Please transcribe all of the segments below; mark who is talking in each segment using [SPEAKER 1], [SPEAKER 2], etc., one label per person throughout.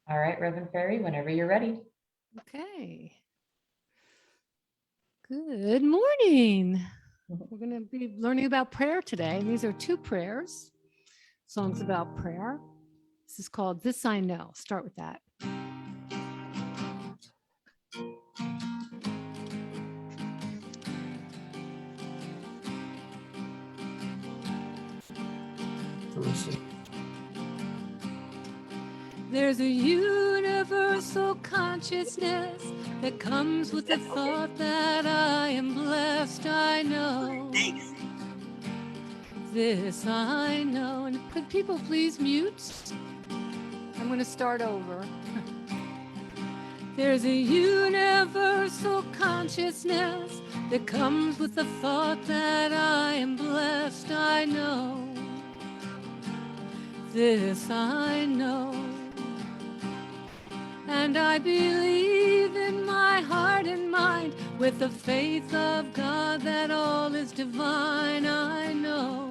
[SPEAKER 1] All right, Reverend Ferry, whenever you're ready.
[SPEAKER 2] Okay. Good morning. We're going to be learning about prayer today. These are two prayers, songs about prayer. This is called This I Know. Start with that. There's a universal consciousness that comes with the thought that I am blessed. I know. This I know. And could people please mute? I'm going to start over. There's a universal consciousness that comes with the thought that I am blessed. I know. This I know. And I believe in my heart and mind with the faith of God that all is divine. I know.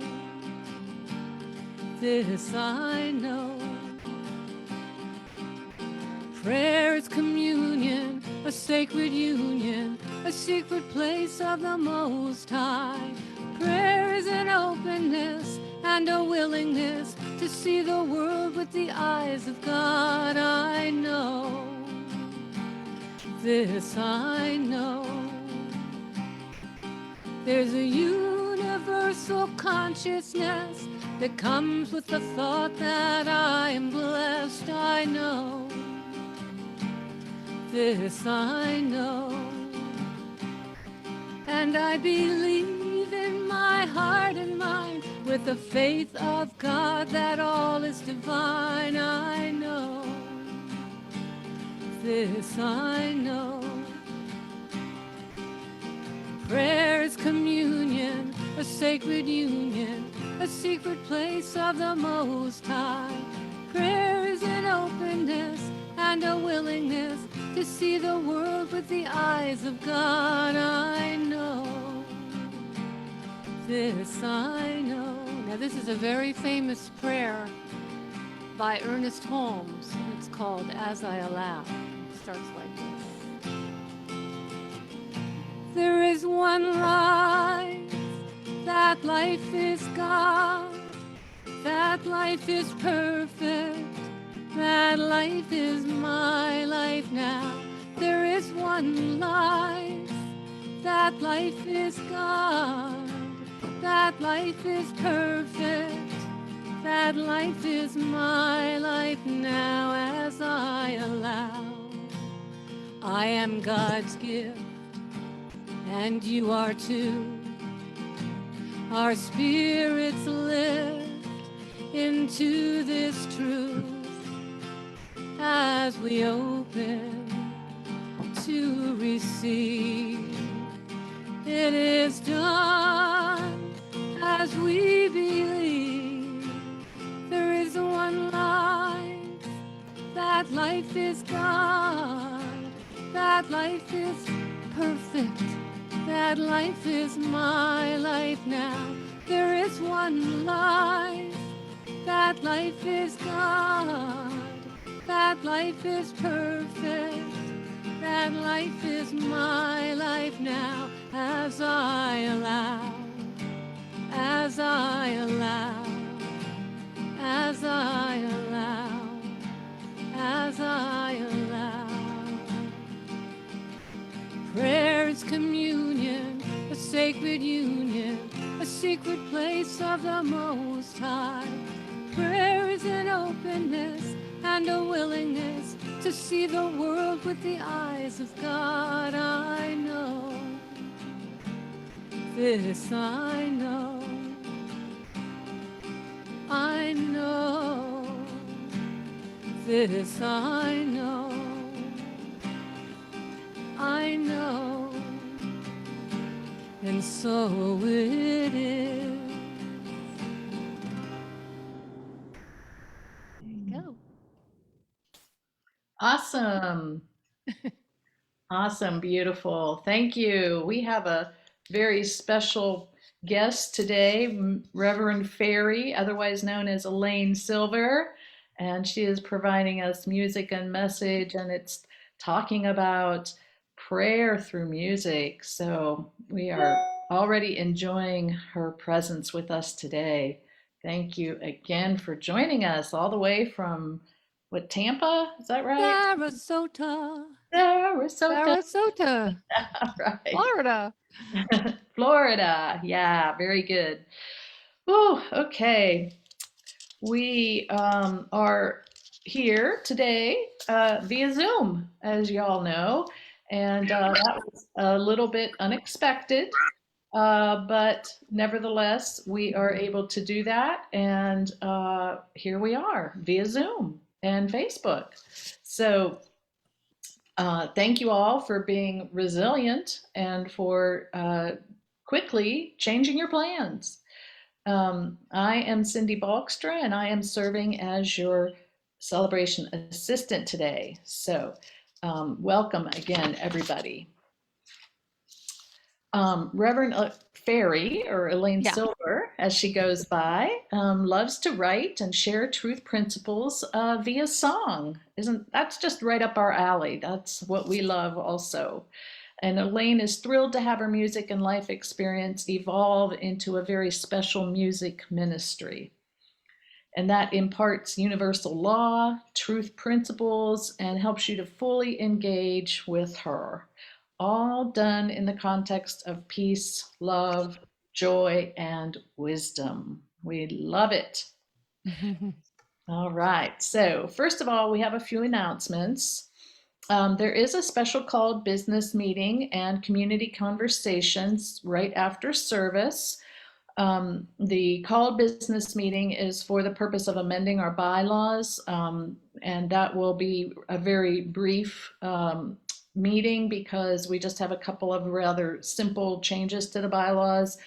[SPEAKER 2] This I know. Prayer is communion, a sacred union, a secret place of the Most High. Prayer is an openness and a willingness to see the world with the eyes of God. I know. This I know. There's a universal consciousness that comes with the thought that I am blessed. I know. This I know. And I believe in my heart and mind with the faith of God that all is divine. I know. This I know. Prayer is communion, a sacred union, a secret place of the Most High. Prayer is an openness and a willingness to see the world with the eyes of God. I know. This I know. Now this is a very famous prayer by Ernest Holmes. It's called As I Allow. It starts like this. There is one life, that life is God, that life is perfect, that life is my life now. There is one life, that life is God, that life is perfect, that life is my life now. As I allow, I am God's gift, and you are too. Our spirits lift into this truth as we open to receive. It is done as we believe. There is one life, that life is God, that life is perfect, that life is my life now. There is one life, that life is God, that life is perfect, that life is my life now. As I allow, as I allow, as I allow, as I allow. Prayer is communion, a sacred union, a secret place of the Most High. Prayer is an openness and a willingness to see the world with the eyes of God. I know. This I know. I know. This I know. I know. And so it is. There you go.
[SPEAKER 1] Awesome. Awesome. Beautiful. Thank you. We have a very special guest today, Reverend Ferry, otherwise known as Elaine Silver. and she is providing us music and message, and it's talking about prayer through music. So we are already enjoying her presence with us today. Thank you again for joining us all the way from what, Tampa? Is that right?
[SPEAKER 2] Sarasota,
[SPEAKER 1] Sarasota.
[SPEAKER 2] Sarasota,
[SPEAKER 1] Right.
[SPEAKER 2] Florida.
[SPEAKER 1] Florida. Yeah, very good. Oh, okay. We are here today via Zoom, as y'all know, and that was a little bit unexpected, but nevertheless, we are able to do that, and here we are via Zoom and Facebook. So thank you all for being resilient and for quickly changing your plans. I am Cindy Balkstra, and I am serving as your celebration assistant today. So, welcome again, everybody. Reverend Fairy, or Elaine
[SPEAKER 2] Yeah.
[SPEAKER 1] Silver, as she goes by, loves to write and share truth principles via song. Isn't that's just right up our alley? That's what we love, also. And Elaine is thrilled to have her music and life experience evolve into a very special music ministry. And that imparts universal law, truth principles, and helps you to fully engage with her. All done in the context of peace, love, joy, and wisdom. We love it. All right. So, first of all, we have a few announcements. There is a special called business meeting and community conversations right after service. The called business meeting is for the purpose of amending our bylaws, and that will be a very brief meeting because we just have a couple of rather simple changes to the bylaws,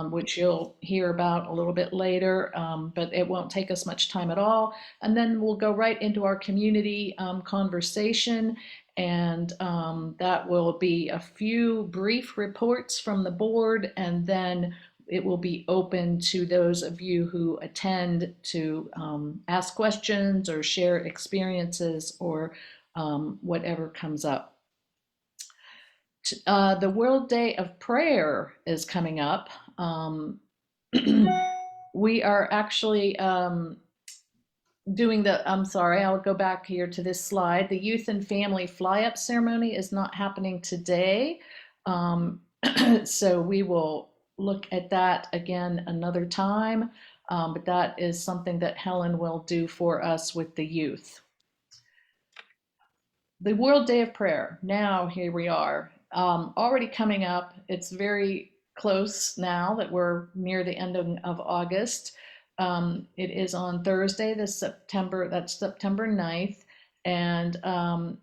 [SPEAKER 1] which you'll hear about a little bit later, but it won't take us much time at all. And then we'll go right into our community conversation, and that will be a few brief reports from the board, and then it will be open to those of you who attend to ask questions or share experiences or whatever comes up. The World Day of Prayer is coming up. We are actually doing I'm sorry, I'll go back here to this slide. The Youth and Family Fly Up ceremony is not happening today. So we will look at that again another time. But that is something that Helen will do for us with the youth. The World Day of Prayer. Now, here we are. Already coming up. It's very close now that we're near the ending of August. It is on Thursday, that's September 9th. And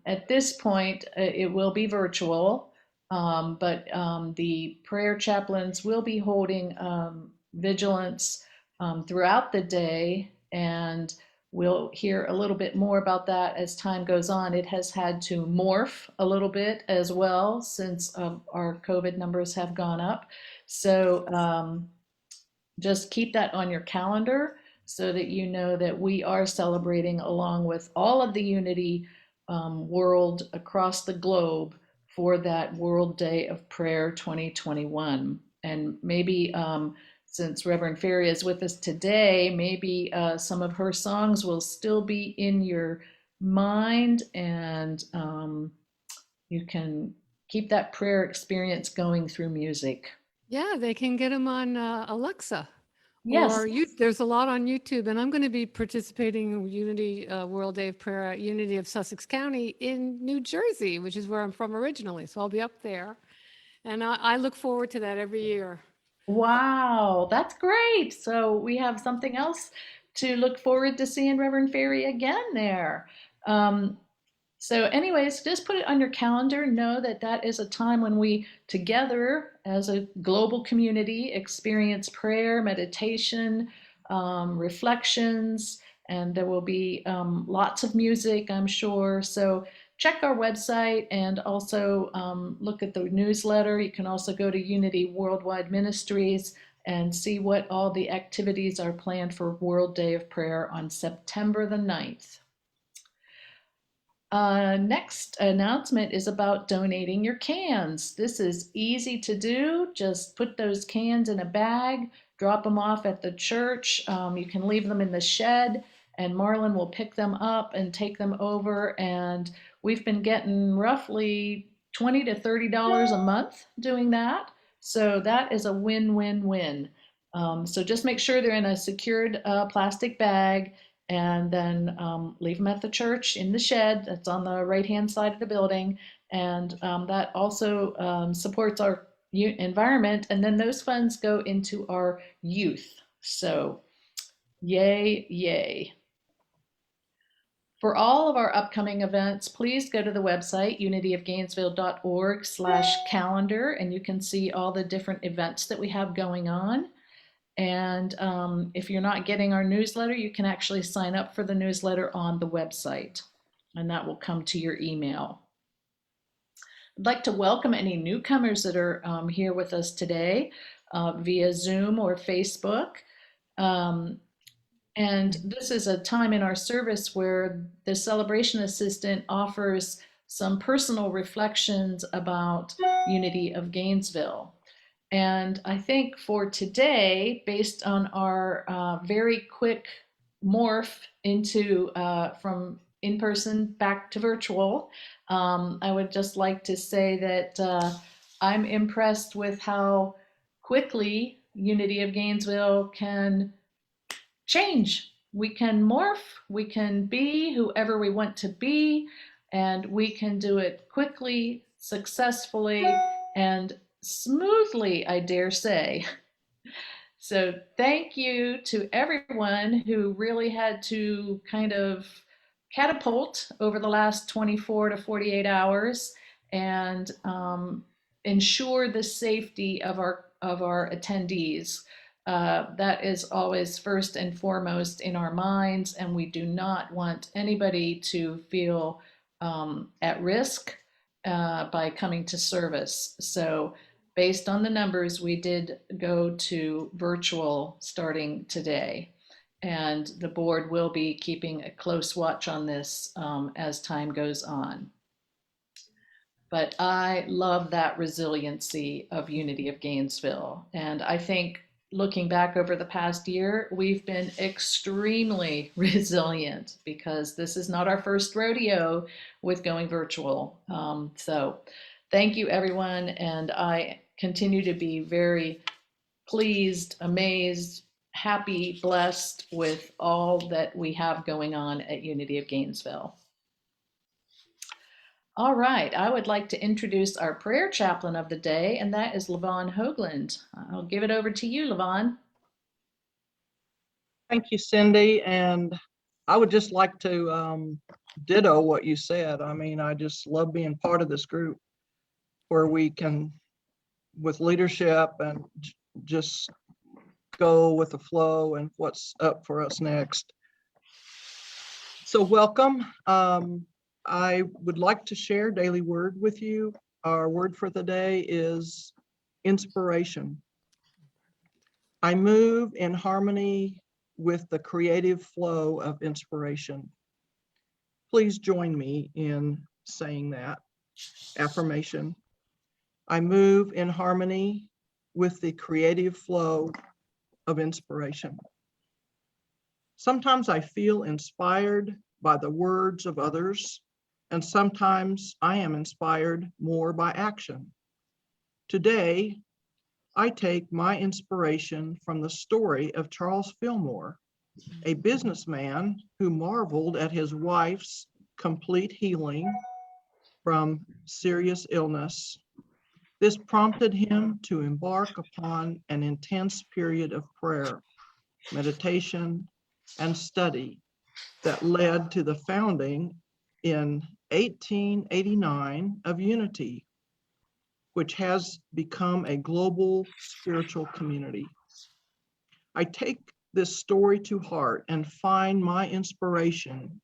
[SPEAKER 1] at this point, it will be virtual, but the prayer chaplains will be holding vigilance throughout the day, and we'll hear a little bit more about that as time goes on. It has had to morph a little bit as well since our COVID numbers have gone up. So just keep that on your calendar so that you know that we are celebrating along with all of the Unity world across the globe for that World Day of Prayer 2021. And maybe since Reverend Ferry is with us today, maybe some of her songs will still be in your mind, and you can keep that prayer experience going through music.
[SPEAKER 2] Yeah, they can get them on Alexa,
[SPEAKER 1] Yes.
[SPEAKER 2] or there's a lot on YouTube. And I'm going to be participating in Unity World Day of Prayer at Unity of Sussex County in New Jersey, which is where I'm from originally. So I'll be up there. And I look forward to that every year.
[SPEAKER 1] Wow, that's great. So we have something else to look forward to seeing Reverend Ferry again there. Um, so, anyways, just put it on your calendar. Know that that is a time when we together as a global community experience prayer, meditation, reflections, and there will be lots of music, I'm sure. So, check our website and also look at the newsletter. You can also go to Unity Worldwide Ministries and see what all the activities are planned for World Day of Prayer on September the 9th. Next announcement is about donating your cans. This is easy to do. Just put those cans in a bag, drop them off at the church. You can leave them in the shed, and Marlon will pick them up and take them over. And we've been getting roughly $20 to $30 a month doing that. So that is a win-win-win. So just make sure they're in a secured plastic bag, and then leave them at the church in the shed that's on the right hand side of the building. And that also supports our environment. And then those funds go into our youth. So, yay, yay. For all of our upcoming events, please go to the website unityofgainesville.org/calendar, and you can see all the different events that we have going on. And if you're not getting our newsletter, you can actually sign up for the newsletter on the website, and that will come to your email. I'd like to welcome any newcomers that are here with us today via Zoom or Facebook. And this is a time in our service where the celebration assistant offers some personal reflections about Unity of Gainesville. And I think for today, based on our very quick morph into from in person back to virtual, I would just like to say that I'm impressed with how quickly Unity of Gainesville can change. We can morph, we can be whoever we want to be, and we can do it quickly, successfully, and smoothly, I dare say. So thank you to everyone who really had to kind of catapult over the last 24 to 48 hours and ensure the safety of our attendees. That is always first and foremost in our minds, and we do not want anybody to feel at risk by coming to service. So based on the numbers, we did go to virtual starting today. And the board will be keeping a close watch on this as time goes on. But I love that resiliency of Unity of Gainesville. And I think looking back over the past year, we've been extremely resilient because this is not our first rodeo with going virtual. So thank you, everyone. And I continue to be very pleased, amazed, happy, blessed with all that we have going on at Unity of Gainesville. All right, I would like to introduce our prayer chaplain of the day, and that is Levon Hoagland. I'll give it over to you, Levon.
[SPEAKER 3] Thank you, Cindy. And I would just like to ditto what you said. I mean, I just love being part of this group where we can, with leadership and just go with the flow and what's up for us next. So welcome. I would like to share daily word with you. Our word for the day is inspiration. I move in harmony with the creative flow of inspiration. Please join me in saying that affirmation. I move in harmony with the creative flow of inspiration. Sometimes I feel inspired by the words of others, and sometimes I am inspired more by action. Today, I take my inspiration from the story of Charles Fillmore, a businessman who marveled at his wife's complete healing from serious illness. This prompted him to embark upon an intense period of prayer, meditation, and study that led to the founding in 1889 of Unity, which has become a global spiritual community. I take this story to heart and find my inspiration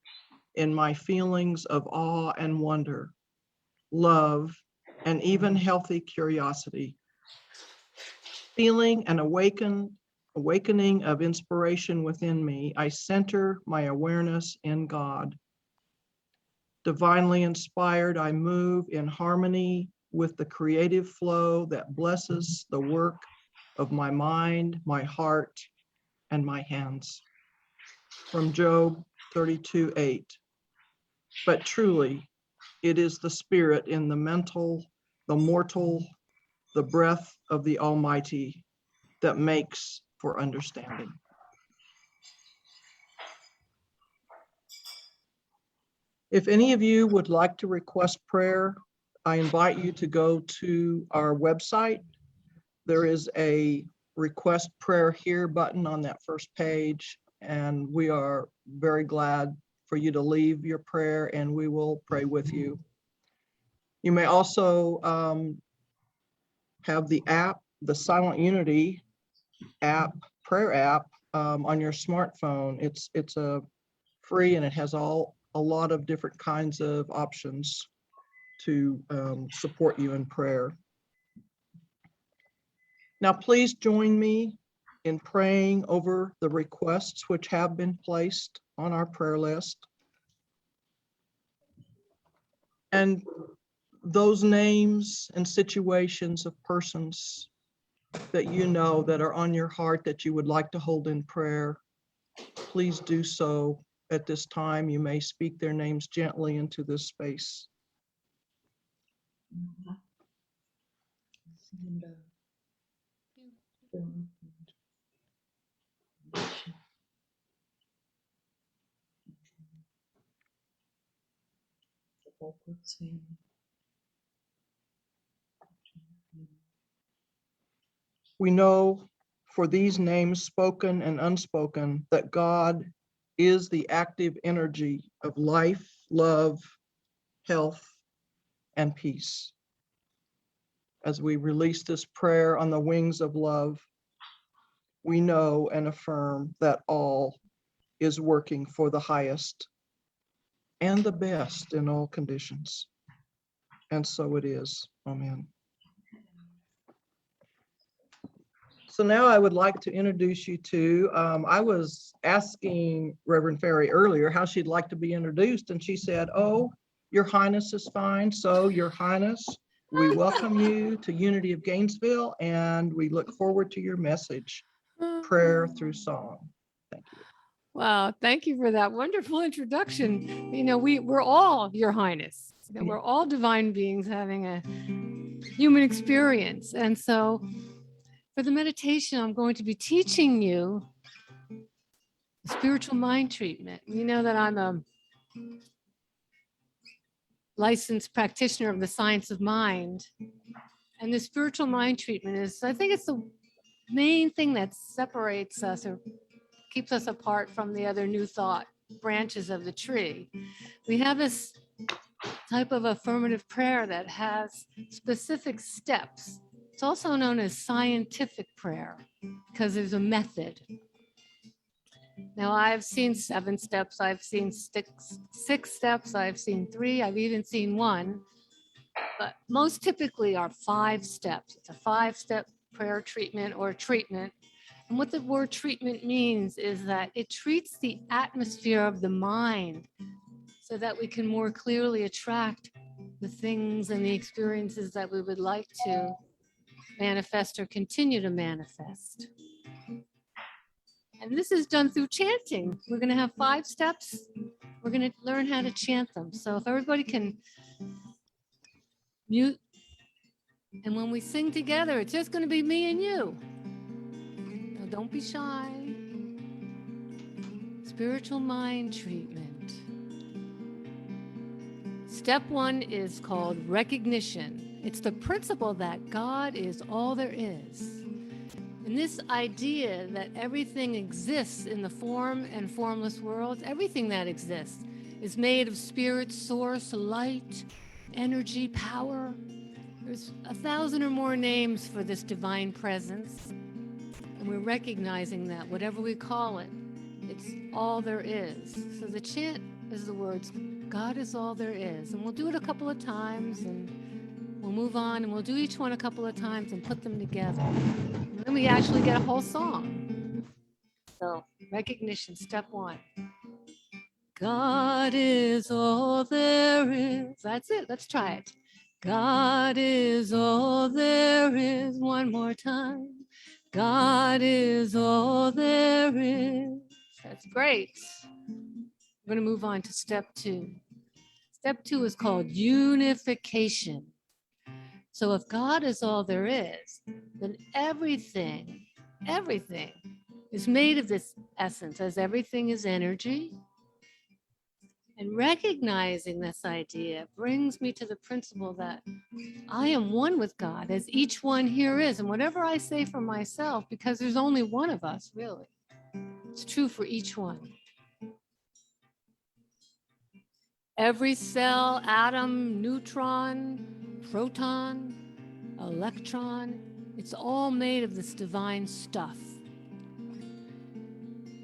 [SPEAKER 3] in my feelings of awe and wonder, love, and even healthy curiosity. Feeling an awakening of inspiration within me, I center my awareness in God. Divinely inspired, I move in harmony with the creative flow that blesses the work of my mind, my heart, and my hands. From Job 32:8. But truly, it is the spirit in the mental, the mortal, the breath of the Almighty that makes for understanding. If any of you would like to request prayer, I invite you to go to our website. There is a request prayer here button on that first page, and we are very glad for you to leave your prayer and we will pray with you. You may also have the app, the Silent Unity app, prayer app on your smartphone. It's a free and it has a lot of different kinds of options to support you in prayer. Now, please join me in praying over the requests which have been placed on our prayer list. And those names and situations of persons that you know that are on your heart that you would like to hold in prayer, please do so at this time. You may speak their names gently into this space. We know for these names spoken and unspoken that God is the active energy of life, love, health, and peace. As we release this prayer on the wings of love, we know and affirm that all is working for the highest and the best in all conditions. And so it is. Amen. So now I would like to introduce you to, I was asking Reverend Ferry earlier how she'd like to be introduced, and she said, "Oh, Your Highness is fine." So Your Highness, we welcome you to Unity of Gainesville, and we look forward to your message, prayer through song. Thank you.
[SPEAKER 2] Wow, thank you for that wonderful introduction. You know, we're all Your Highness. You know, we're all divine beings having a human experience. And so for the meditation, I'm going to be teaching you spiritual mind treatment. You know that I'm a licensed practitioner of the science of mind. And the spiritual mind treatment is, I think it's the main thing that separates us or keeps us apart from the other new thought branches of the tree. We have this type of affirmative prayer that has specific steps. It's also known as scientific prayer because there's a method. Now, I've seen 7 steps, I've seen 6 steps, I've seen 3, I've even seen 1, but most typically are 5 steps. It's a 5-step prayer treatment or treatment. And what the word treatment means is that it treats the atmosphere of the mind so that we can more clearly attract the things and the experiences that we would like to manifest or continue to manifest. And this is done through chanting. We're going to have 5 steps. We're going to learn how to chant them. So if everybody can mute, and when we sing together, it's just going to be me and you. Now, don't be shy. Spiritual mind treatment. Step 1 is called recognition. It's the principle that God is all there is. And this idea that everything exists in the form and formless world, everything that exists is made of spirit, source, light, energy, power. There's 1,000 or more names for this divine presence. And we're recognizing that whatever we call it, it's all there is. So the chant is the words, God is all there is. And we'll do it a couple of times. And when move on and we'll do each one a couple of times and put them together. And then we actually get a whole song. So, recognition, step one. God is all there is. That's it. Let's try it. God is all there is. One more time. God is all there is. That's great. We're going to move on to step two. Step two is called unification. So if God is all there is, then everything is made of this essence, as everything is energy. And recognizing this idea brings me to the principle that I am one with God, as each one here is. And whatever I say for myself, because there's only one of us, really, it's true for each one. Every cell, atom, neutron, proton, electron, it's all made of this divine stuff.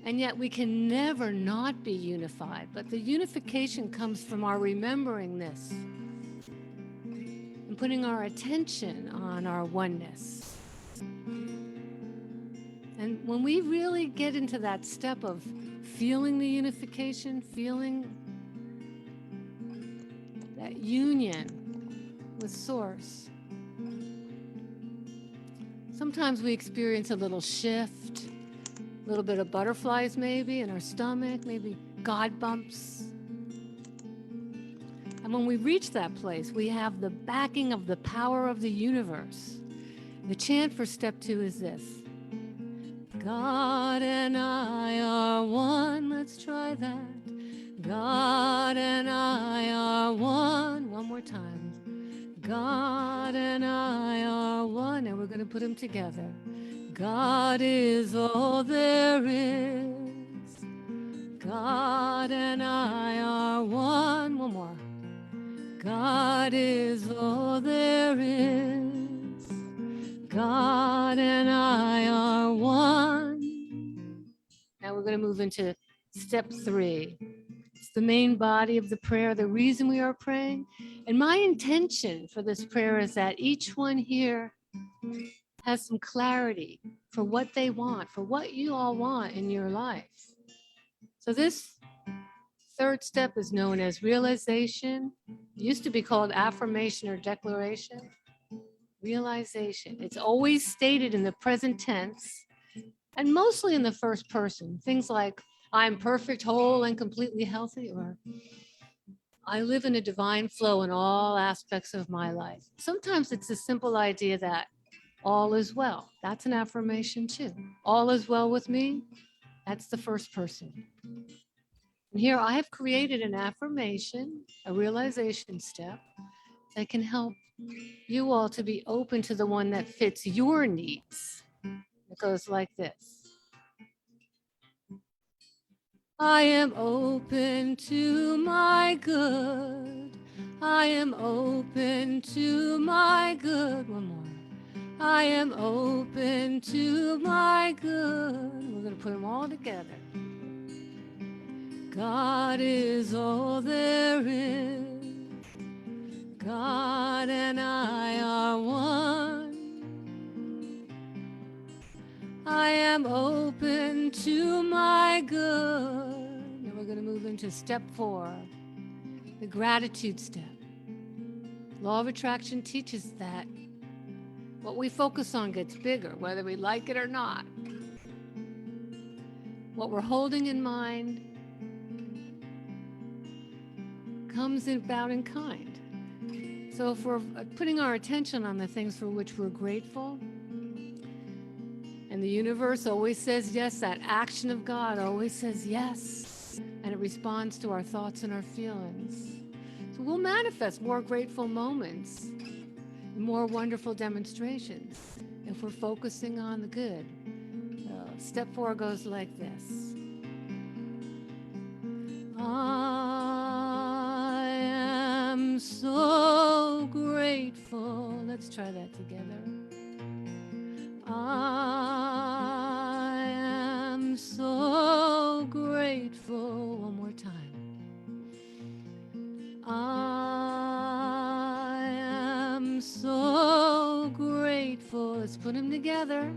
[SPEAKER 2] And yet we can never not be unified. But the unification comes from our remembering this and putting our attention on our oneness. And when we really get into that step of feeling the unification, feeling that union with Source, sometimes we experience a little shift, a little bit of butterflies maybe in our stomach, maybe God bumps. And when we reach that place, we have the backing of the power of the universe. The chant for step two is this. God and I are one. Let's try that. God and I are one. One more time. God and I are one. And we're going to put them together. God is all there is. God and I are one. One more. God is all there is. God and I are one. Now we're going to move into step three. It's the main body of the prayer, the reason we are praying. And my intention for this prayer is that each one here has some clarity for what they want, for what you all want in your life. So this third step is known as realization. It used to be called affirmation or declaration. Realization. It's always stated in the present tense and mostly in the first person. Things like, I'm perfect, whole, and completely healthy, or I live in a divine flow in all aspects of my life. Sometimes it's a simple idea that all is well. That's an affirmation too. All is well with me. That's the first person. And here I have created an affirmation, a realization step that can help you all to be open to the one that fits your needs. It goes like this. I am open to my good. I am open to my good. One more. I am open to my good. We're going to put them all together. God is all there is. God and I are one. I am open to my good. Now we're going to move into step 4, the gratitude step. Law of attraction teaches that what we focus on gets bigger, whether we like it or not. What we're holding in mind comes about in kind. So if we're putting our attention on the things for which we're grateful, and the universe always says yes, that action of God always says yes, and it responds to our thoughts and our feelings. So we'll manifest more grateful moments, more wonderful demonstrations if we're focusing on the good. Step 4 goes like this. I am so grateful. Let's try that together. I am so grateful. One more time. I am so let's put them together.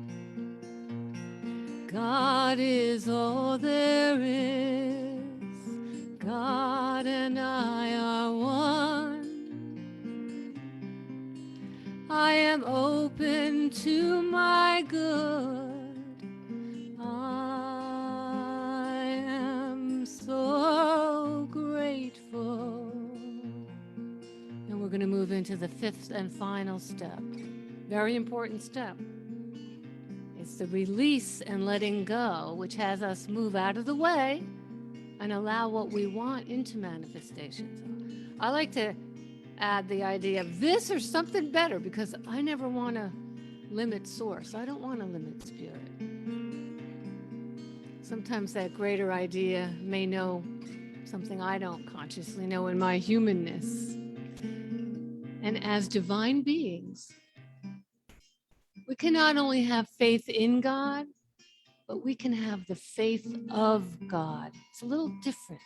[SPEAKER 2] God is all there is. God and I are one. I am open to my good. I am so grateful. And we're going to move into the fifth and final step. Very important step. It's the release and letting go, which has us move out of the way and allow what we want into manifestations. I like to add the idea of this or something better, because I never want to limit source. I don't want to limit spirit. Sometimes that greater idea may know something I don't consciously know in my humanness. And as divine beings, we can not only have faith in God, but we can have the faith of God. It's a little different.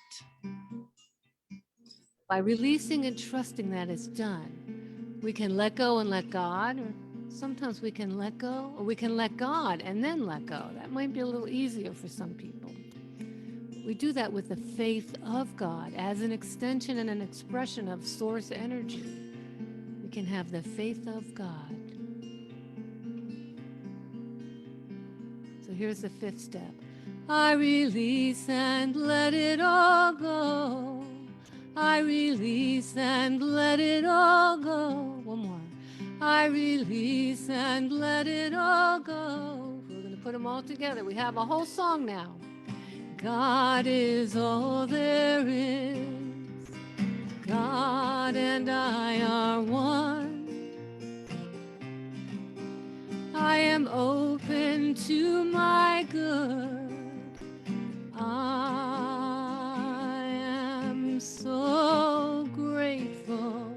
[SPEAKER 2] By releasing and trusting that it's done, we can let go and let God, or sometimes we can let go, or we can let God and then let go. That might be a little easier for some people. We do that with the faith of God as an extension and an expression of source energy. We can have the faith of God. So here's the fifth step. I release and let it all go. I release and let it all go. One more. I release and let it all go. We're going to put them all together. We have a whole song now. God is all there is. God and I are one. I am open to my good. I am so grateful.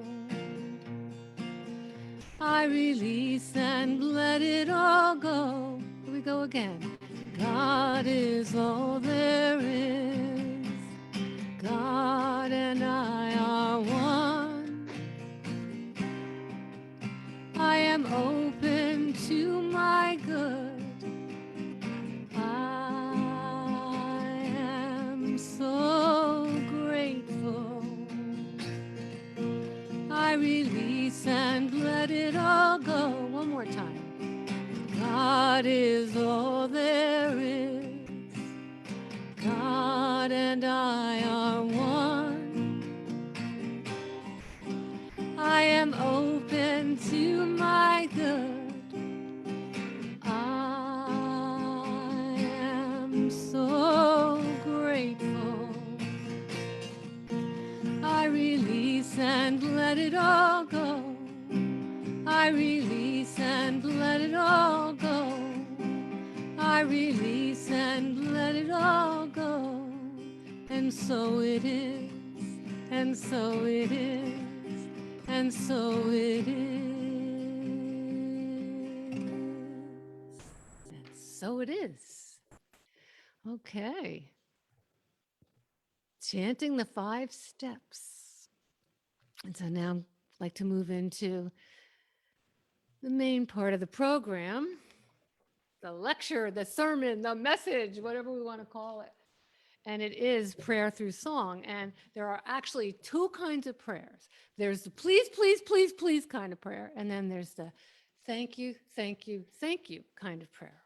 [SPEAKER 2] I release and let it all go. Here we go again. God is all there is. God and I are one. I am open to my good. I am so grateful. I release and let it all go. One more time. God is all there is. God and I are one. I am open to my good. I am so grateful. I release and let it all go. I release and let it all go. I release and let it all go. And so it is, and so it is, and so it is. And so it is. Okay. Chanting the 5 steps. And so now I'd like to move into the main part of the program, the lecture, the sermon, the message, whatever we want to call it. And it is prayer through song. And there are actually 2 kinds of prayers. There's the please, please, please, please kind of prayer. And then there's the thank you, thank you, thank you kind of prayer.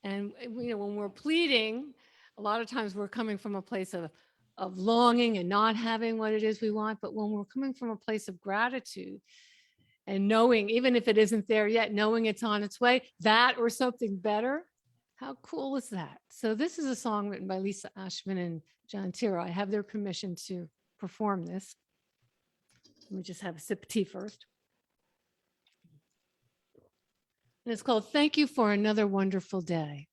[SPEAKER 2] And when we're pleading, a lot of times we're coming from a place of longing and not having what it is we want. But when we're coming from a place of gratitude and knowing, even if it isn't there yet, knowing it's on its way, that or something better, how cool is that? So this is a song written by Lisa Ashman and John Tiro. I have their permission to perform this. Let me just have a sip of tea first. And it's called Thank You for Another Wonderful Day.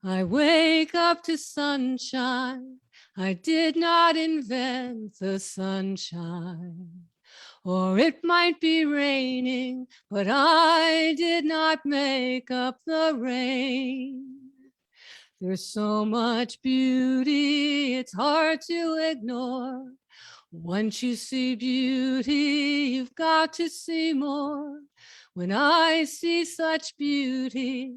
[SPEAKER 2] I wake up to sunshine. I did not invent the sunshine. Or it might be raining, but I did not make up the rain. There's so much beauty, it's hard to ignore. Once you see beauty, you've got to see more. When I see such beauty,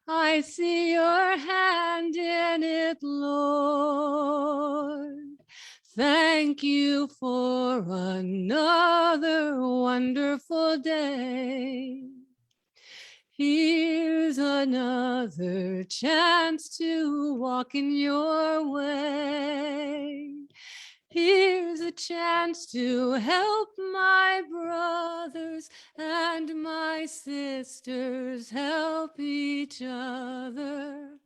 [SPEAKER 2] I see your hand in it, Lord. Thank you for another wonderful day. Here's another chance to walk in your way. Here's a chance to help my brothers and my sisters help each other.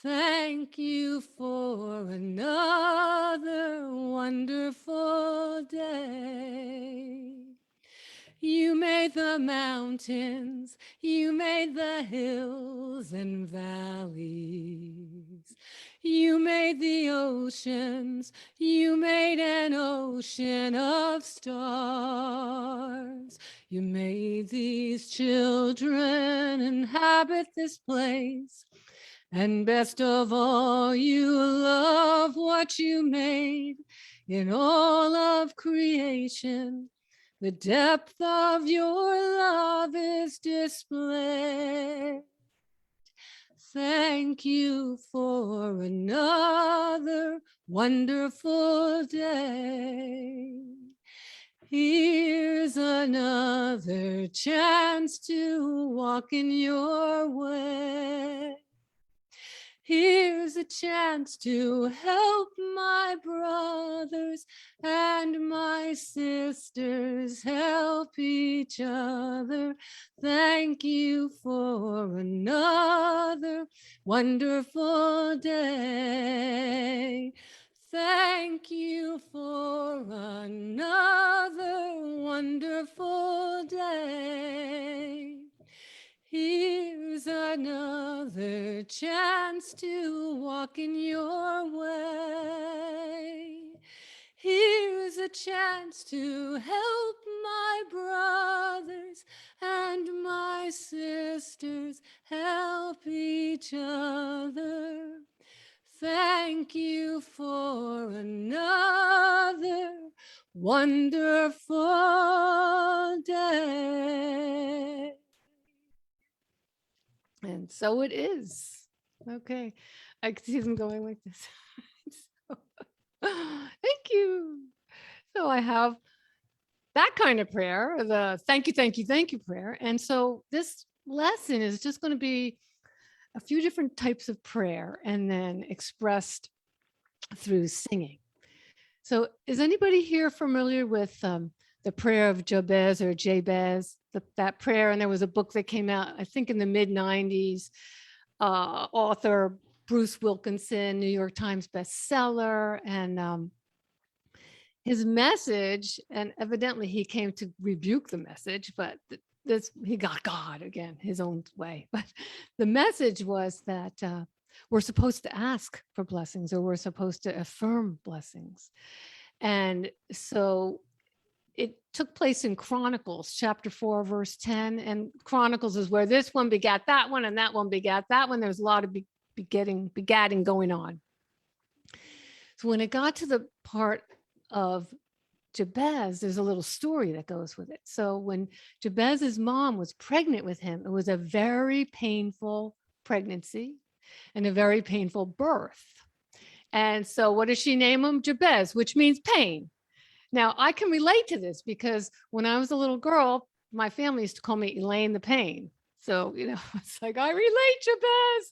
[SPEAKER 2] Thank you for another wonderful day. You made the mountains, you made the hills and valleys. You made the oceans, you made an ocean of stars. You made these children inhabit this place. And best of all, you love what you made in all of creation. The depth of your love is displayed. Thank you for another wonderful day. Here's another chance to walk in your way. Here's a chance to help my brothers and my sisters help each other. Thank you for another wonderful day. Thank you for another wonderful day. Here's another chance to walk in your way. Here's a chance to help my brothers and my sisters help each other. Thank you for another wonderful day. And so it is. Okay. I could see them going like this. So, thank you. So I have that kind of prayer, the thank you prayer. And so this lesson is just going to be a few different types of prayer and then expressed through singing. So is anybody here familiar with the prayer of Jabez or Jabez, that prayer? And there was a book that came out, I think in the mid 90s, author Bruce Wilkinson, New York Times bestseller. And his message, and evidently he came to rebuke the message, but he got God again, his own way. But the message was that we're supposed to ask for blessings, or we're supposed to affirm blessings. And so it took place in Chronicles chapter 4, verse 10. And Chronicles is where this one begat that one, and that one begat that one. There's a lot of begatting going on. So when it got to the part of Jabez, there's a little story that goes with it. So when Jabez's mom was pregnant with him, it was a very painful pregnancy and a very painful birth. And so what does she name him? Jabez, which means pain. Now I can relate to this because when I was a little girl, my family used to call me Elaine the Pain. So, it's like, I relate, Jabez.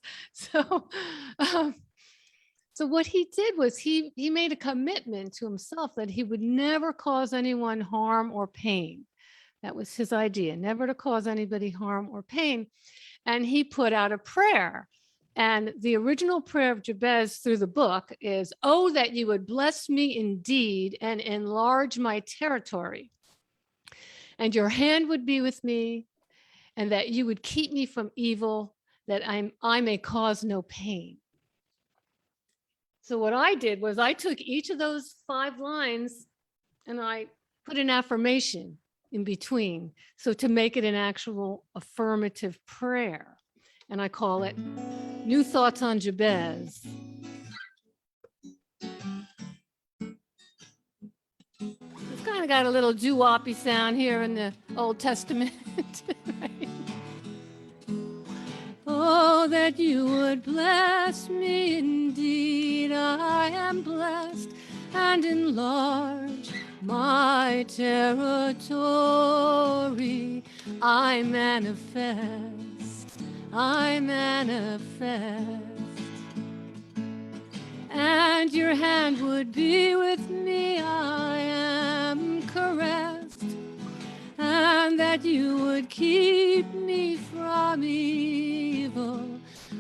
[SPEAKER 2] So what he did was he made a commitment to himself that he would never cause anyone harm or pain. That was his idea, never to cause anybody harm or pain. And he put out a prayer. And the original prayer of Jabez through the book is, oh, that you would bless me indeed and enlarge my territory. And your hand would be with me, and that you would keep me from evil, that I may cause no pain. So what I did was I took each of those 5 lines and I put an affirmation in between. So to make it an actual affirmative prayer. And I call it New Thoughts on Jabez. It's kind kind of got a little doo-woppy sound here in the Old Testament. Right? Oh, that you would bless me indeed. I am blessed and enlarge my territory. I manifest, I manifest. And your hand would be with me. I am caressed, and that you would keep me from evil.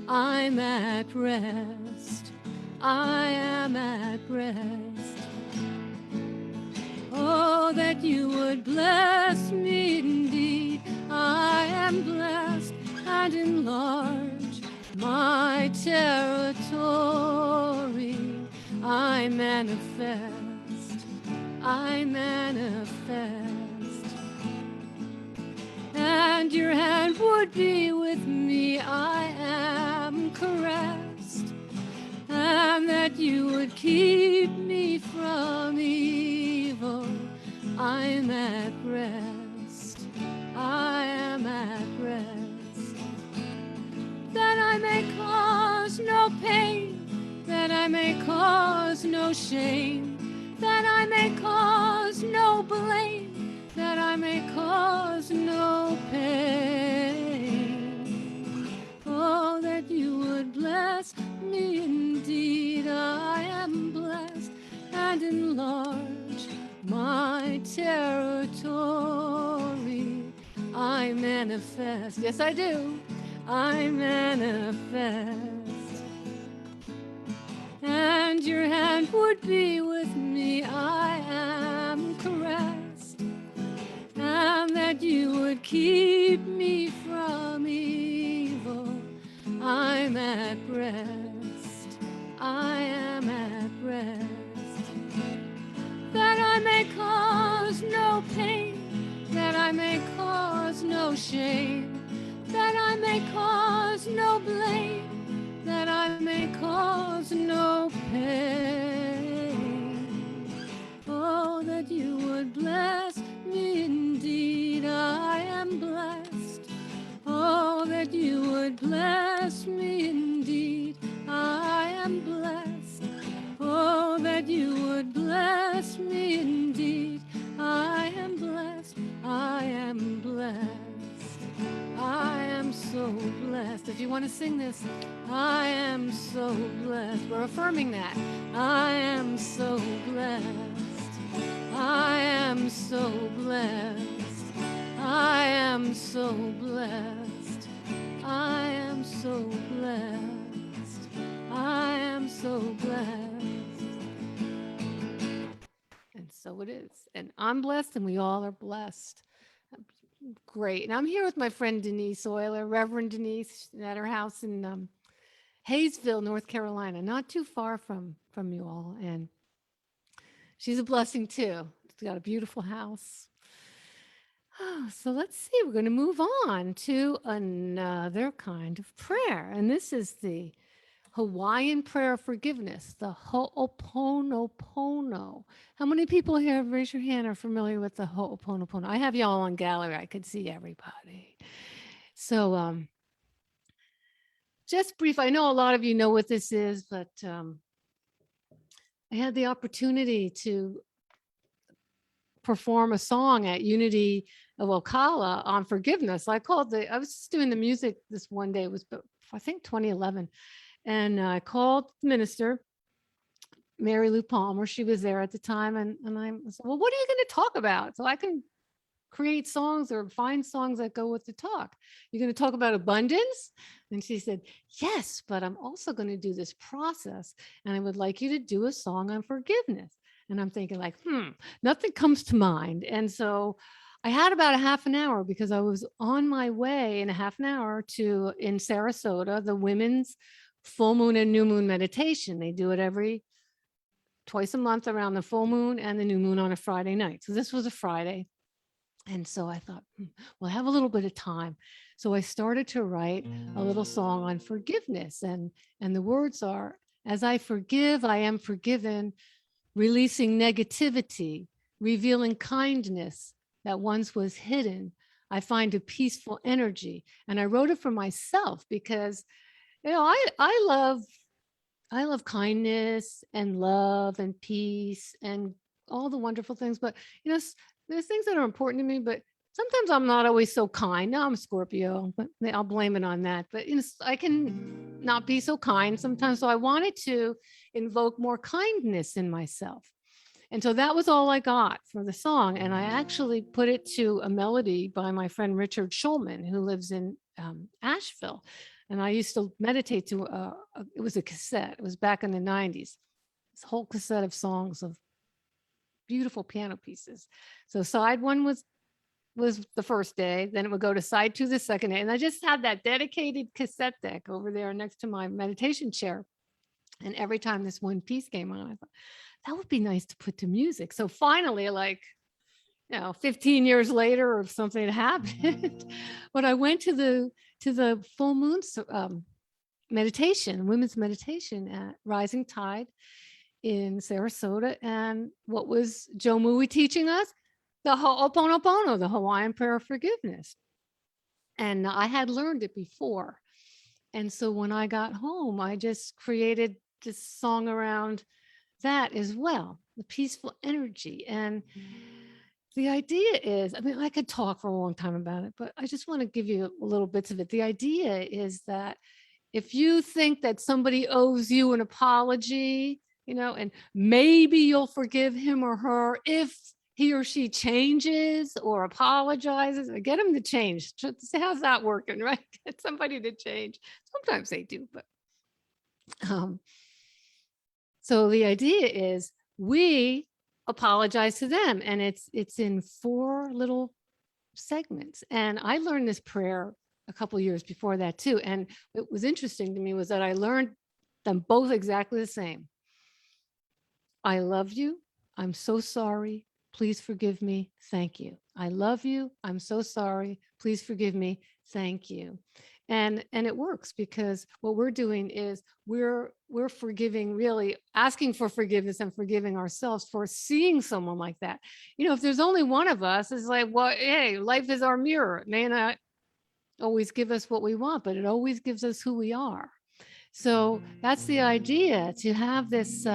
[SPEAKER 2] I'm at rest. I am at rest. Oh, that you would bless me indeed. I am blessed and enlarge my territory. I manifest. I manifest. And your hand would be with me. I am caressed, and that you would keep me from evil. I'm at rest. I am at rest. That I may cause no pain, that I may cause no shame, that I may cause no blame, that I may cause no pain. Oh, that you would bless me indeed. I am blessed and enlarge my territory. I manifest. Yes, I do. I manifest. And your hand would be with me. I am caressed, and that you would keep me from evil. I'm at rest. I am at rest. That I may cause no pain, that I may cause no shame, that I may cause no blame, that I may cause no pain. Oh, that you would bless me indeed. I am blessed. Oh, that you would bless me indeed. I am blessed. Oh, that you would bless me indeed. I am blessed. I am blessed. I am so blessed. If you want to sing this, I am so blessed. We're affirming that. I am so blessed. I am so blessed. I am so blessed. I am so blessed. I am so blessed. And so it is. And I'm blessed, and we all are blessed. Great. And I'm here with my friend Denise Euler, Reverend Denise, at her house in Hayesville, North Carolina, not too far from you all. And she's a blessing too. She's got a beautiful house. So let's see. We're going to move on to another kind of prayer. And this is the Hawaiian prayer of forgiveness, the Ho'oponopono. How many people here, raise your hand, are familiar with the Ho'oponopono? I have y'all on gallery. I could see everybody. So just brief, I know a lot of you know what this is, but I had the opportunity to perform a song at Unity of Ocala on forgiveness. I was just doing the music this one day. It was, I think, 2011. And I called the minister, Mary Lou Palmer. She was there at the time. And I said, well, what are you going to talk about? So I can create songs or find songs that go with the talk. You're going to talk about abundance? And she said, yes, but I'm also going to do this process. And I would like you to do a song on forgiveness. And I'm thinking like, nothing comes to mind. And so I had about a half an hour because I was on my way in a half an hour to, in Sarasota, the women's full moon and new moon meditation. They do it twice a month around the full moon and the new moon on a Friday night. So this was a Friday. And so I thought, well, I have a little bit of time. So I started to write a little song on forgiveness. And the words are, as I forgive, I am forgiven, releasing negativity, revealing kindness that once was hidden. I find a peaceful energy. And I wrote it for myself because, I love kindness and love and peace and all the wonderful things. But, there's things that are important to me, but sometimes I'm not always so kind. Now I'm a Scorpio, but I'll blame it on that. But, I can not be so kind sometimes. So I wanted to invoke more kindness in myself. And so that was all I got for the song. And I actually put it to a melody by my friend Richard Schulman, who lives in Asheville. And I used to meditate to, it was a cassette. It was back in the 90s. This whole cassette of songs of beautiful piano pieces. So side one was the first day, then it would go to side two the second day. And I just had that dedicated cassette deck over there next to my meditation chair. And every time this one piece came on, I thought, that would be nice to put to music. So finally, 15 years later or something happened, but I went to the full moon meditation, women's meditation at Rising Tide in Sarasota. And what was Joe Mui teaching us? The Ho'oponopono, the Hawaiian prayer of forgiveness. And I had learned it before. And so when I got home, I just created this song around that as well, the peaceful energy. And the idea is, I could talk for a long time about it, but I just want to give you a little bits of it. The idea is that if you think that somebody owes you an apology, and maybe you'll forgive him or her if he or she changes or apologizes, or get them to change. How's that working, right? Get somebody to change. Sometimes they do, but so the idea is we apologize to them, and it's in 4 little segments. And I learned this prayer a couple of years before that too. And what was interesting to me was that I learned them both exactly the same. I love you. I'm so sorry. Please forgive me. Thank you. I love you. I'm so sorry. Please forgive me. Thank you. And it works because what we're doing is we're forgiving, really asking for forgiveness and forgiving ourselves for seeing someone like that. If there's only one of us, it's like, well, hey, life is our mirror. It may not always give us what we want, but it always gives us who we are. So that's the idea, to have this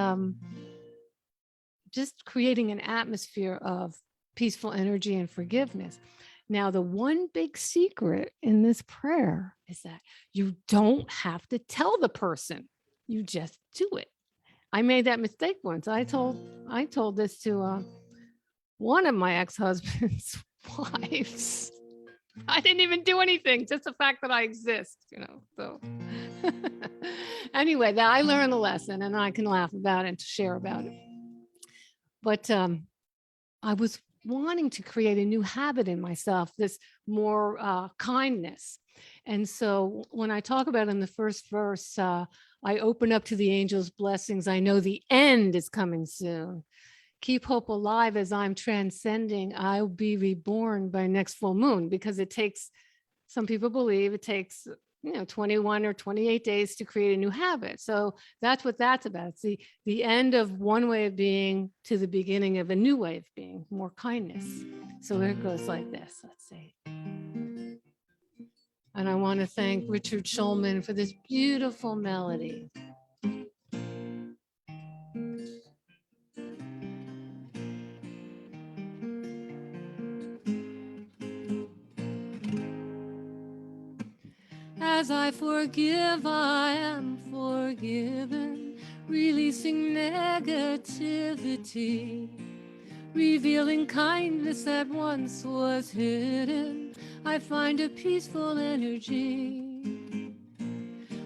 [SPEAKER 2] just creating an atmosphere of peaceful energy and forgiveness. Now, the one big secret in this prayer is that you don't have to tell the person. You just do it. I made that mistake once. I told this to one of my ex-husband's wives. I didn't even do anything, just the fact that I exist, so anyway, that I learned the lesson, and I can laugh about it and share about it. But I was wanting to create a new habit in myself, this more kindness. And so when I talk about in the first verse, I open up to the angels' blessings. I know the end is coming soon. Keep hope alive as I'm transcending. I'll be reborn by next full moon, because it takes, some people believe it takes 21 or 28 days to create a new habit. So that's what that's about. It's the end of one way of being to the beginning of a new way of being, more kindness. So it goes like this. Let's see. And I want to thank Richard Schulman for this beautiful melody. As I forgive, I am forgiven, releasing negativity, revealing kindness that once was hidden. I find a peaceful energy.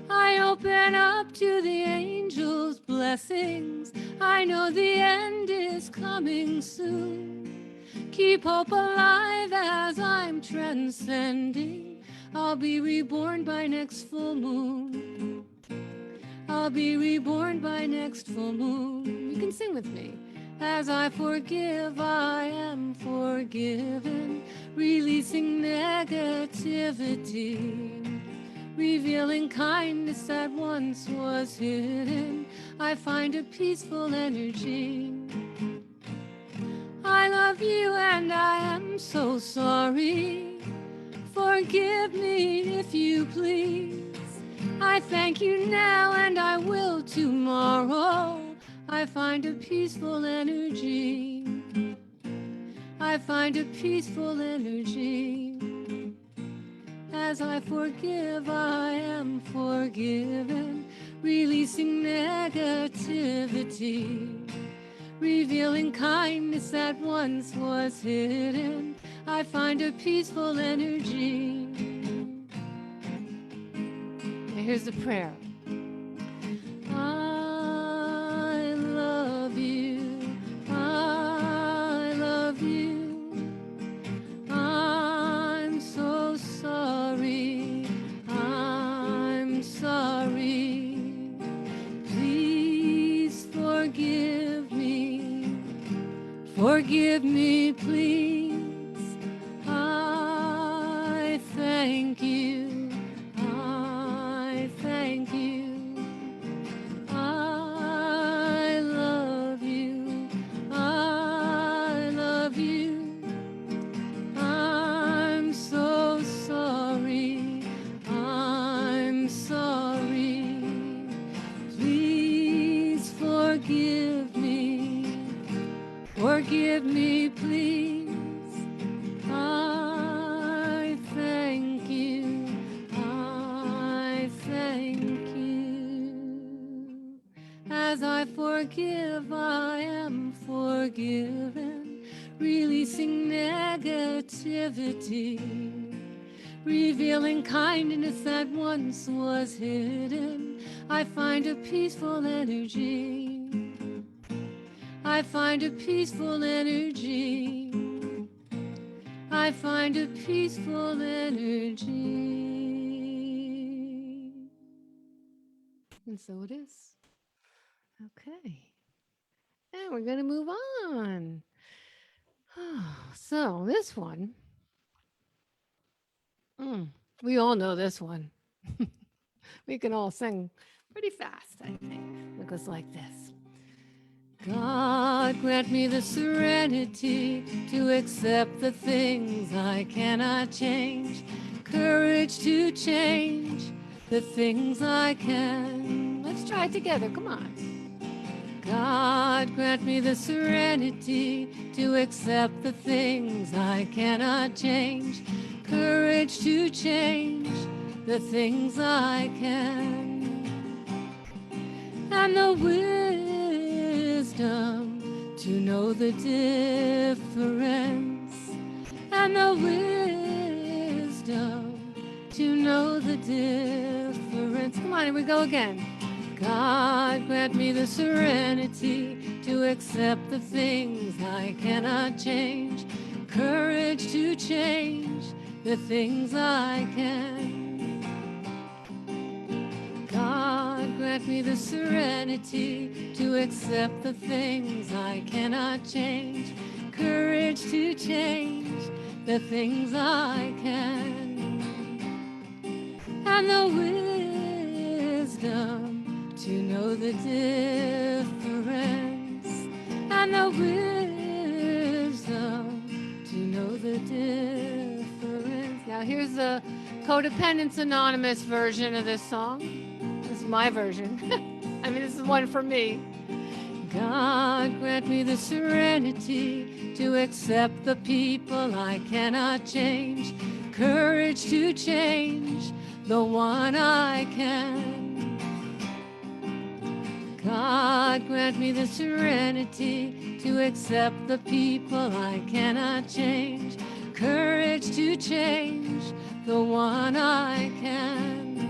[SPEAKER 2] I open up to the angels' blessings. I know the end is coming soon. Keep hope alive as I'm transcending. I'll be reborn by next full moon. I'll be reborn by next full moon. You can sing with me. As I forgive, I am forgiven, releasing negativity, revealing kindness that once was hidden. I find a peaceful energy. I love you and I am so sorry. Forgive me if you please. I thank you now and I will tomorrow. I find a peaceful energy. I find a peaceful energy. As I forgive, I am forgiven. Releasing negativity. Revealing kindness that once was hidden. I find a peaceful energy. Now here's the prayer. I love you. I love you. I'm so sorry. I'm sorry. Please forgive me. Forgive me, please. I thank you. I thank you. I love you. I love you. I'm so sorry. I'm sorry. Please forgive me. Forgive me, please. I thank you. I thank you. As I forgive, I am forgiven. Releasing negativity. Revealing kindness that once was hidden. I find a peaceful energy. I find a peaceful energy. I find a peaceful energy. And so it is. Okay. And we're going to move on. So this one, we all know this one. We can all sing pretty fast, I think. It goes like this. God grant me the serenity to accept the things I cannot change, courage to change the things I can. Let's try it together, come on. God grant me the serenity to accept the things I cannot change, courage to change the things I can, and the wisdom to know the difference, and the wisdom to know the difference. Come on, here we go again. God grant me the serenity to accept the things I cannot change, courage to change the things I can. God grant me the serenity to accept the things I cannot change, courage to change the things I can, and the wisdom to know the difference, and the wisdom to know the difference. Now here's the Codependence Anonymous version of this song. This is my version. I mean, this is one for me. God grant me the serenity to accept the people I cannot change, courage to change the one I can. God grant me the serenity to accept the people I cannot change, courage to change the one I can,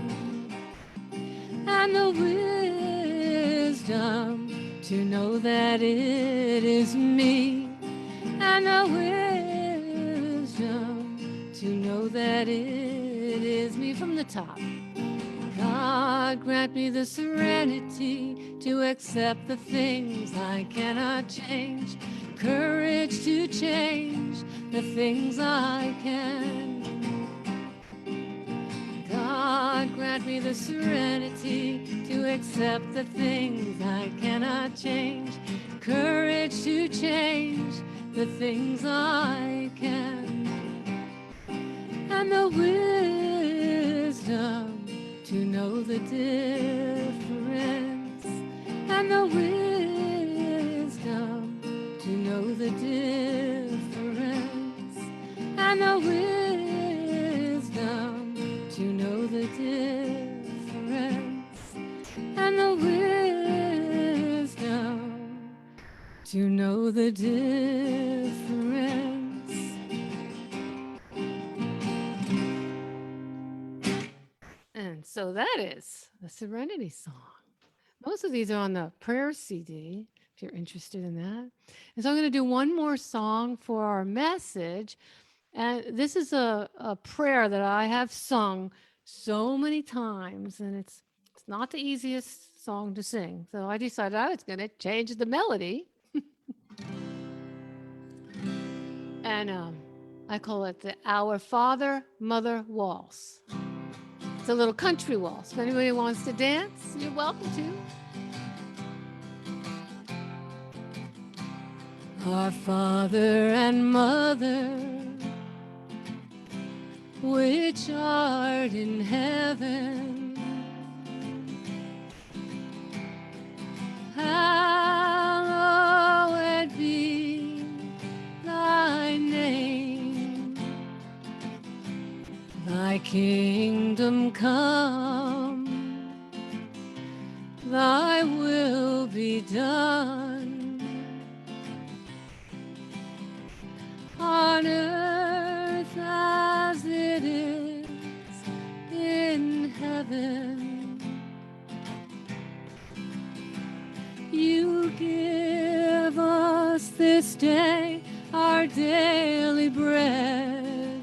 [SPEAKER 2] and the wisdom to know that it is me, and the wisdom to know that it is me. From the top. God grant me the serenity to accept the things I cannot change, courage to change the things I can. God grant me the serenity to accept the things I cannot change, courage to change the things I can, and the wisdom to know the difference, and the wisdom to know the difference, and the wisdom to know the difference, and the wisdom to know the difference. And so that is the Serenity Song. Most of these are on the prayer CD, if you're interested in that. And so I'm going to do one more song for our message. And this is a prayer that I have sung so many times, and it's not the easiest song to sing. So I decided I was going to change the melody. And I call it the Our Father, Mother Waltz. It's a little country waltz. If anybody wants to dance, you're welcome to. Our Father and Mother, which art in heaven, hallowed be thy name. Thy kingdom come, thy will be done on earth as it is in heaven. You give us this day our daily bread.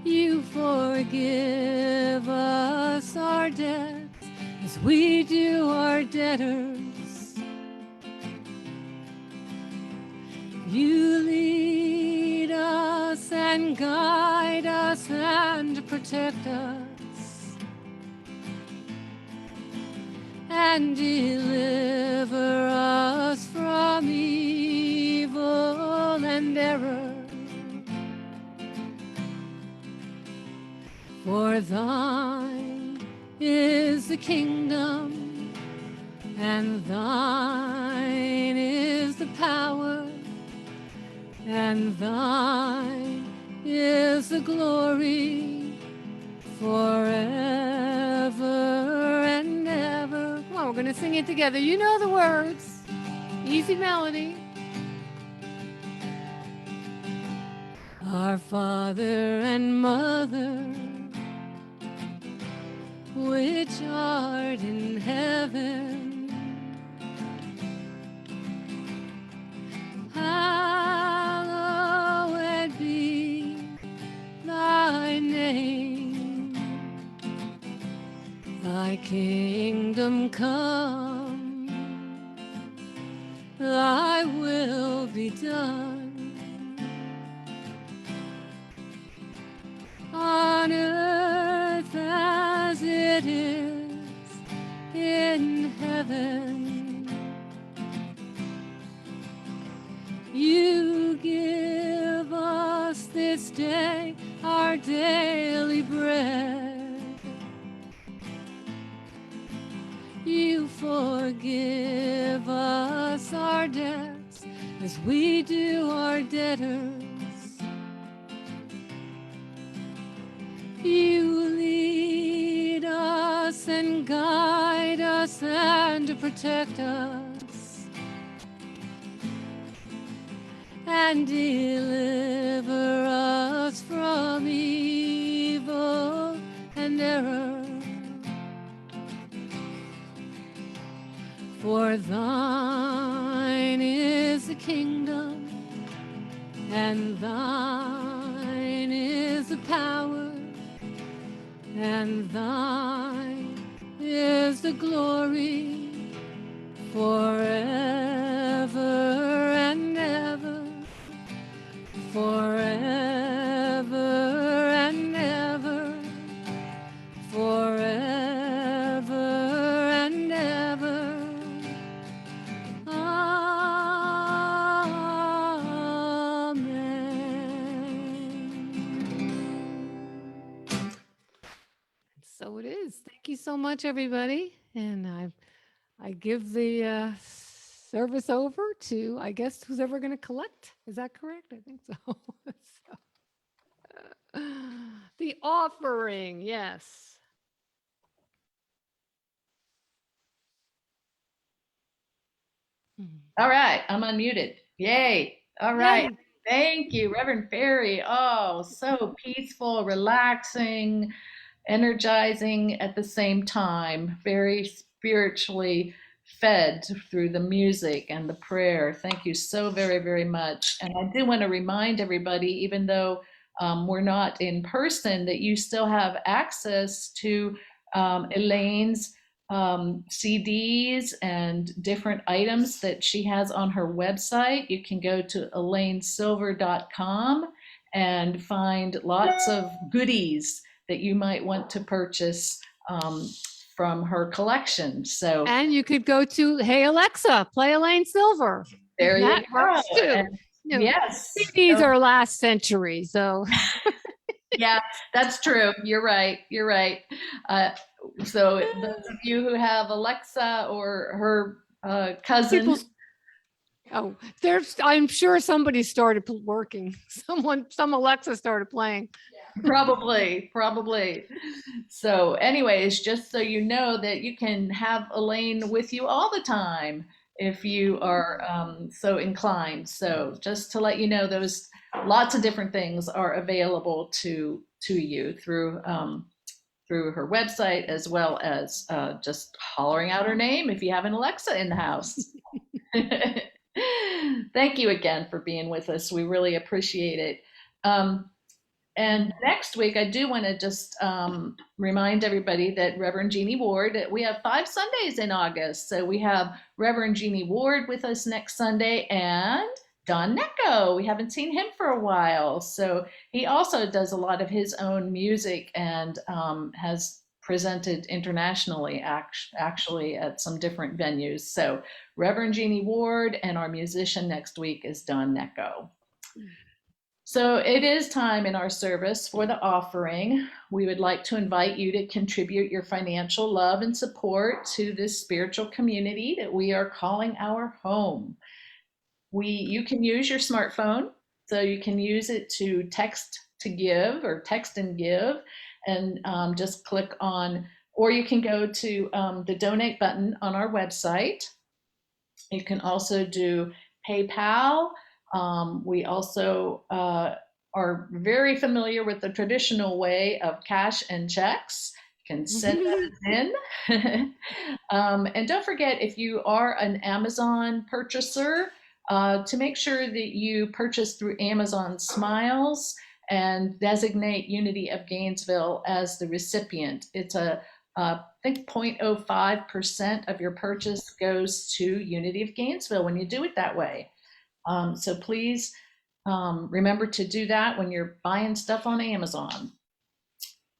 [SPEAKER 2] You forgive us our debts as we do our debtors. You lead us and guide us and protect us, and deliver us from evil and error. For thine is the kingdom, and thine is the power, and thine is the glory, forever and ever. Come on, we're going to sing it together. You know the words. Easy melody. Our Father and Mother, which art in heaven, hallowed be thy name. Thy kingdom come, thy will be done on earth as it is in heaven. You give us this day our daily bread. You forgive us our debts as we do our debtors. You lead us and guide us and protect us, and deliver us from evil and error. For thine is the kingdom, and thine is the power, and thine is the glory, forever and ever, forever and ever, forever and ever. Amen. Thank you so much, everybody. And I give the service over to, I guess, who's ever going to collect. Is that correct? I think so. So, the offering, yes.
[SPEAKER 1] All right, I'm unmuted. Yay. All right.
[SPEAKER 2] Yay.
[SPEAKER 1] Thank you, Reverend Ferry. Oh, so peaceful, relaxing, energizing at the same time, very spiritually fed through the music and the prayer. Thank you so very, very much. And I do want to remind everybody, even though we're not in person, that you still have access to Elaine's CDs and different items that she has on her website. You can go to elainesilver.com and find lots of goodies that you might want to purchase from her collection. So
[SPEAKER 2] And you could go to, hey, Alexa, play Elaine Silver.
[SPEAKER 1] there you
[SPEAKER 2] That
[SPEAKER 1] go.
[SPEAKER 2] works too.
[SPEAKER 1] And
[SPEAKER 2] You know,
[SPEAKER 1] yes.
[SPEAKER 2] CDs are last century, so.
[SPEAKER 1] Yeah, that's true. You're right. You're right. So those of you who have Alexa or her cousin,
[SPEAKER 2] People's, oh, there's, I'm sure somebody started working. Some Alexa started playing.
[SPEAKER 1] probably. So, anyways, just so you know that you can have Elaine with you all the time if you are so inclined. So, just to let you know, those lots of different things are available to you through her website, as well as just hollering out her name if you have an Alexa in the house. Thank you again for being with us. We really appreciate it. And next week, I do want to just remind everybody that Reverend Jeannie Ward, we have 5 Sundays in August. So we have Reverend Jeannie Ward with us next Sunday and Don Necco. We haven't seen him for a while. So he also does a lot of his own music and has presented internationally, actually, at some different venues. So Reverend Jeannie Ward, and our musician next week is Don Necco. So it is time in our service for the offering. We would like to invite you to contribute your financial love and support to this spiritual community that we are calling our home. You can use your smartphone, so you can use it to text to give or text and give, and just click on, or you can go to the donate button on our website. You can also do PayPal. We also are very familiar with the traditional way of cash and checks. You can send those in. And don't forget, if you are an Amazon purchaser, to make sure that you purchase through Amazon Smiles and designate Unity of Gainesville as the recipient. It's I think 0.05% of your purchase goes to Unity of Gainesville when you do it that way. So please remember to do that when you're buying stuff on Amazon.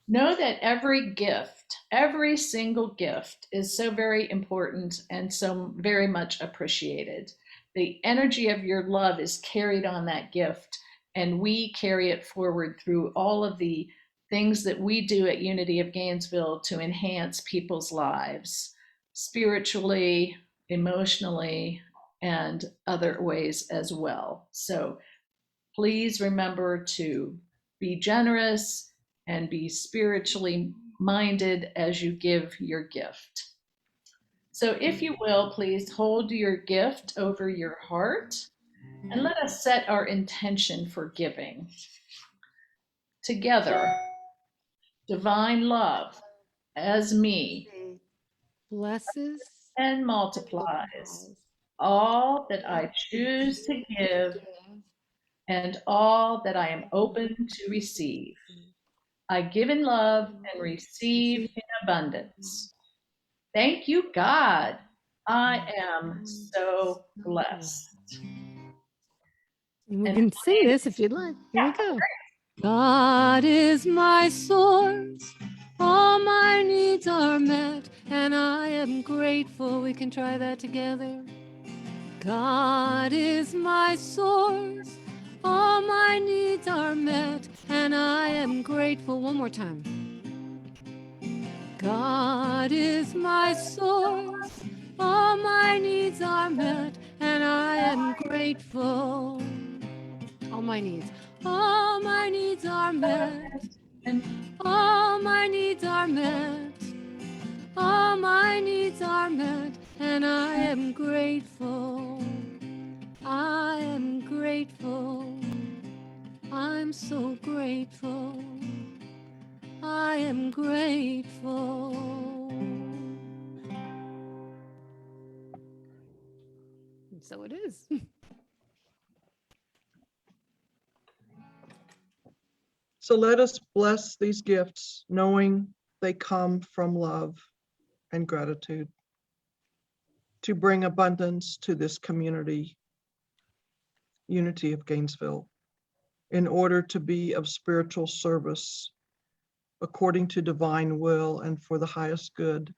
[SPEAKER 1] Know that every gift, every single gift, is so very important and so very much appreciated. The energy of your love is carried on that gift, and we carry it forward through all of the things that we do at Unity of Gainesville to enhance people's lives spiritually, emotionally, and other ways as well. So please remember to be generous and be spiritually minded as you give your gift. So if you will, please hold your gift over your heart and let us set our intention for giving. Together, divine love as me
[SPEAKER 2] Blesses
[SPEAKER 1] and multiplies all that I choose to give and all that I am open to receive. I give in love and receive in abundance. Thank you, God. I am so blessed.
[SPEAKER 2] We
[SPEAKER 1] And
[SPEAKER 2] can sing this if you'd like. Here we
[SPEAKER 1] yeah,
[SPEAKER 2] go. God is my source. All my needs are met, and I am grateful. We can try that together. God is my source. All my needs are met, and I am grateful. One more time. God is my source, all my needs are met, and I am grateful. All my needs are met,
[SPEAKER 1] And
[SPEAKER 2] all my needs are met, all my needs are met, and I am grateful. I am grateful. I'm so grateful. I am grateful. And so it is.
[SPEAKER 3] So let us bless these gifts, knowing they come from love and gratitude to bring abundance to this community, unity of Gainesville, in order to be of spiritual service according to divine will and for the highest good.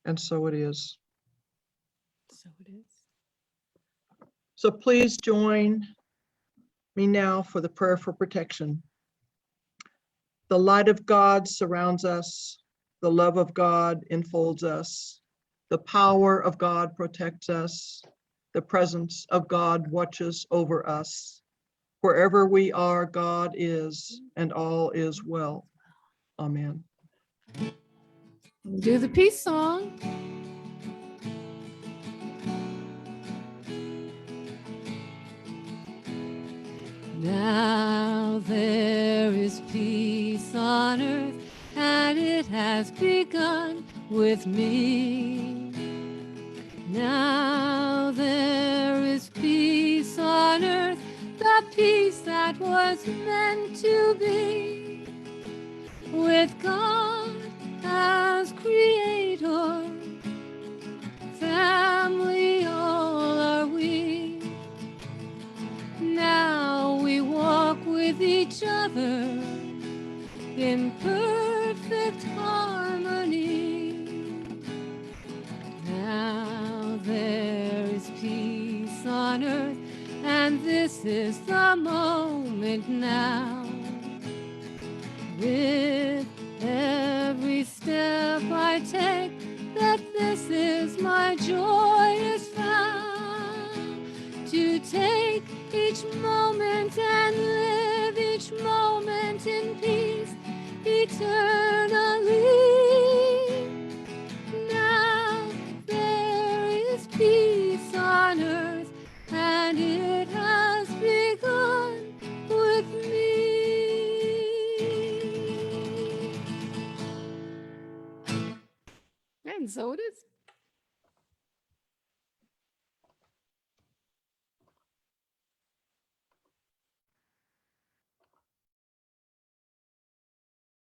[SPEAKER 3] And so it is.
[SPEAKER 2] So it is.
[SPEAKER 3] So please join me now for the prayer for protection. The light of God surrounds us. The love of God enfolds us. The power of God protects us. The presence of God watches over us. Wherever we are, God is, and all is well. Amen.
[SPEAKER 2] Do the peace song. Now there is peace on earth, and it has begun with me. Now there is peace on earth, the peace that was meant to be, with God as creator, family all are we. Now we walk with each other in perfect harmony. Now there is peace on earth, and this is the moment now. With every step I take, that this is my joyous vow, to take each moment and live each moment in peace eternally. Now there is peace on earth, and it has begun with me. And so it is.